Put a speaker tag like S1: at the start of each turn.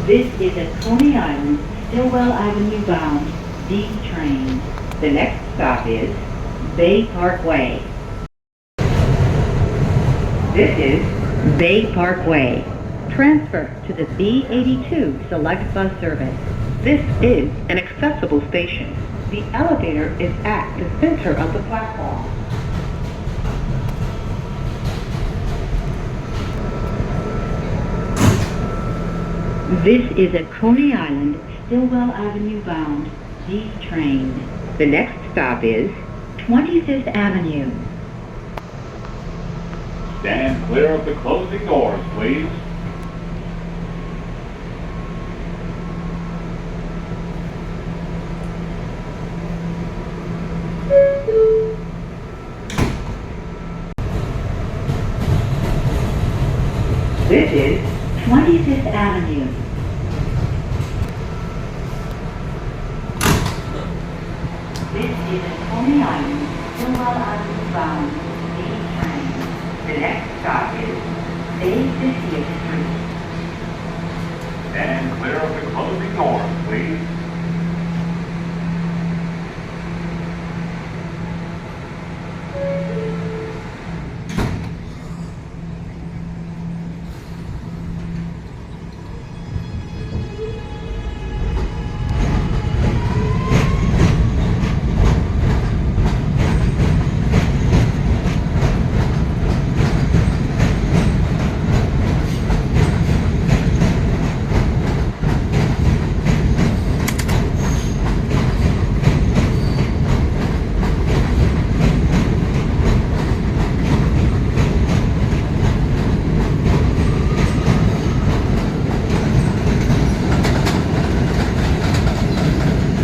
S1: This is a Coney Island, Stillwell Avenue bound D train. The next stop is Bay Parkway. This is Bay Parkway. Transfer to the B82 Select Bus Service. This is an accessible station. The elevator is at the center of the platform. This is a Coney Island, Stillwell Avenue bound D train. The next stop is 25th Avenue.
S2: Stand clear of the closing doors, please.
S1: This is 25th Avenue. This is a Coney Island, Stillwell Avenue bound D train. The next stop is Bay 50th Street.
S2: Stand clear of the closing doors, please.